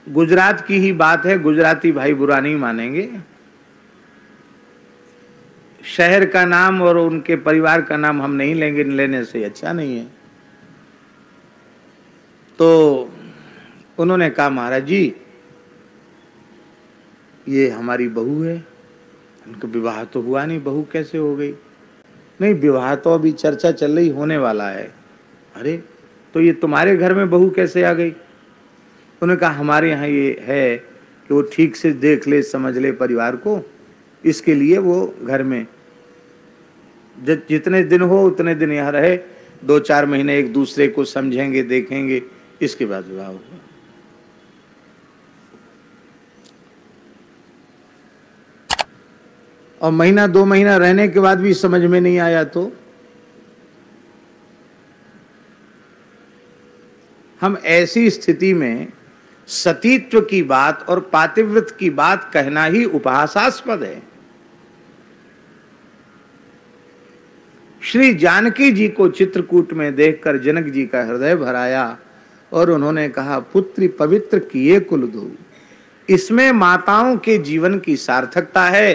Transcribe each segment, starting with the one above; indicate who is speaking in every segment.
Speaker 1: गुजरात की ही बात है, गुजराती भाई बुरा नहीं मानेंगे। शहर का नाम और उनके परिवार का नाम हम नहीं लेंगे, लेने से अच्छा नहीं है। तो उन्होंने कहा महाराज जी ये हमारी बहू है। उनका विवाह तो हुआ नहीं, बहू कैसे हो गई? नहीं, विवाह तो अभी चर्चा चल रही, होने वाला है। अरे तो ये तुम्हारे घर में बहू कैसे आ गई? उन्होंने कहा हमारे यहाँ ये है कि वो ठीक से देख ले समझ ले परिवार को, इसके लिए वो घर में जितने दिन हो उतने दिन यहाँ रहे, 2-4 महीने एक दूसरे को समझेंगे देखेंगे, इसके बाद विवाह होगा। और महीना 2 महीना रहने के बाद भी समझ में नहीं आया तो हम ऐसी स्थिति में सतीत्व की बात और पातिव्रत की बात कहना ही उपहासास्पद है। श्री जानकी जी को चित्रकूट में देखकर जनक जी का हृदय भराया और उन्होंने कहा पुत्री पवित्र किए कुल दो। इसमें माताओं के जीवन की सार्थकता है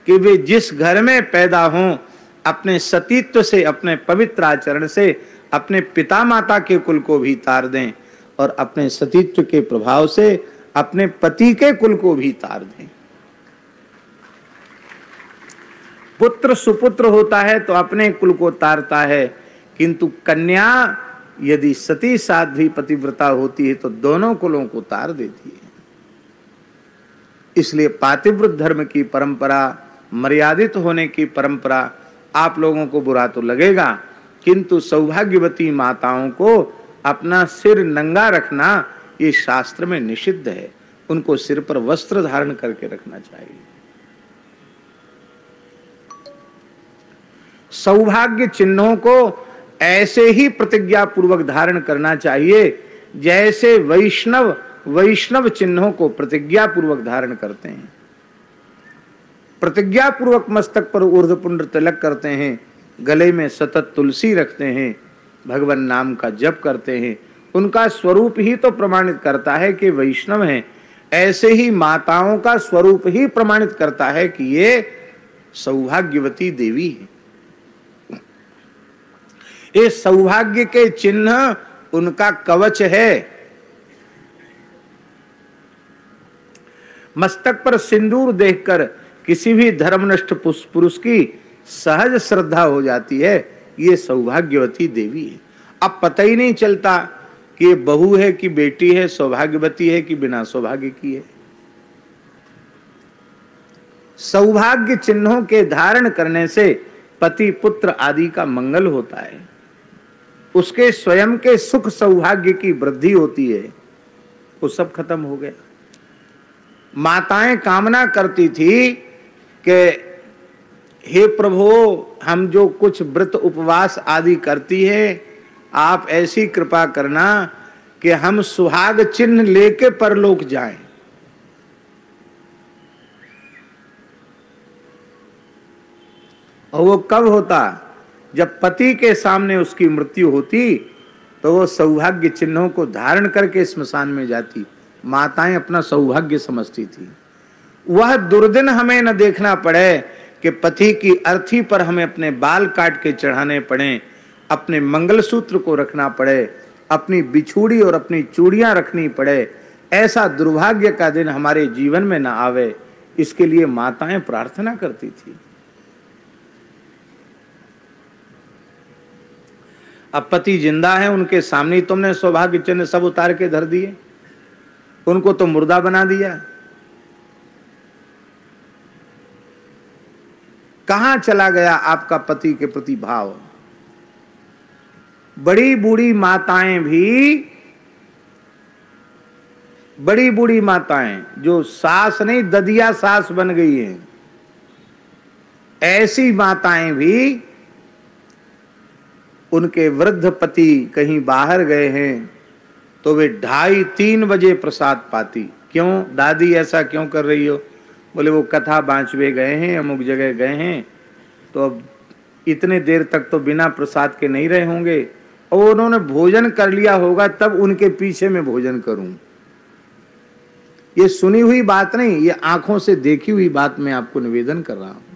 Speaker 1: कि वे जिस घर में पैदा हों अपने सतीत्व से, अपने पवित्र आचरण से अपने पिता माता के कुल को भी तार दें और अपने सतीत्व के प्रभाव से अपने पति के कुल को भी तार दें। पुत्र सुपुत्र होता है तो अपने कुल को तारता है, किंतु कन्या यदि सती साध्वी पतिव्रता होती है तो दोनों कुलों को तार देती है। इसलिए पातिव्रत धर्म की परंपरा, मर्यादित होने की परंपरा आप लोगों को बुरा तो लगेगा, किंतु सौभाग्यवती माताओं को अपना सिर नंगा रखना ये शास्त्र में निषिद्ध है। उनको सिर पर वस्त्र धारण करके रखना चाहिए। सौभाग्य चिन्हों को ऐसे ही प्रतिज्ञा पूर्वक धारण करना चाहिए जैसे वैष्णव चिन्हों को प्रतिज्ञा पूर्वक धारण करते हैं। प्रतिज्ञा पूर्वक मस्तक पर ऊर्ध्वपुंड तिलक करते हैं, गले में सतत तुलसी रखते हैं, भगवान नाम का जप करते हैं। उनका स्वरूप ही तो प्रमाणित करता है कि वैष्णव हैं। ऐसे ही माताओं का स्वरूप ही प्रमाणित करता है कि ये सौभाग्यवती देवी है। ये सौभाग्य के चिन्ह उनका कवच है। मस्तक पर सिंदूर देखकर किसी भी धर्मनिष्ठ पुरुष की सहज श्रद्धा हो जाती है, ये सौभाग्यवती देवी है। अब पता ही नहीं चलता कि ये बहू है कि बेटी है, सौभाग्यवती है कि बिना सौभाग्य की है। सौभाग्य चिन्हों के धारण करने से पति पुत्र आदि का मंगल होता है, उसके स्वयं के सुख सौभाग्य की वृद्धि होती है। वो सब खत्म हो गया। माताएं कामना करती थी कि हे प्रभु, हम जो कुछ व्रत उपवास आदि करती है, आप ऐसी कृपा करना कि हम सुहाग चिन्ह लेके परलोक जाएं। और वो कब होता? जब पति के सामने उसकी मृत्यु होती तो वो सौभाग्य चिन्हों को धारण करके स्मशान में जाती। माताएं अपना सौभाग्य समझती थी। वह दुर्दिन हमें न देखना पड़े कि पति की अर्थी पर हमें अपने बाल काट के चढ़ाने पड़े, अपने मंगलसूत्र को रखना पड़े, अपनी बिछुड़ी और अपनी चूड़ियां रखनी पड़े। ऐसा दुर्भाग्य का दिन हमारे जीवन में न आवे, इसके लिए माताएं प्रार्थना करती थी। अब पति जिंदा है, उनके सामने तुमने सौभाग्य चिन्ह सब उतार के धर दिए, उनको तो मुर्दा बना दिया। कहां चला गया आपका पति के प्रति भाव? बड़ी बूढ़ी माताएं जो सास नहीं ददिया सास बन गई हैं, ऐसी माताएं भी उनके वृद्ध पति कहीं बाहर गए हैं तो वे 2:30-3 बजे प्रसाद पाती। क्यों दादी ऐसा क्यों कर रही हो? बोले वो कथा बांचवे गए हैं, अमुक जगह गए हैं, तो अब इतने देर तक तो बिना प्रसाद के नहीं रहे होंगे, और उन्होंने भोजन कर लिया होगा तब उनके पीछे में भोजन करूं। ये सुनी हुई बात नहीं, ये आंखों से देखी हुई बात मैं आपको निवेदन कर रहा हूं।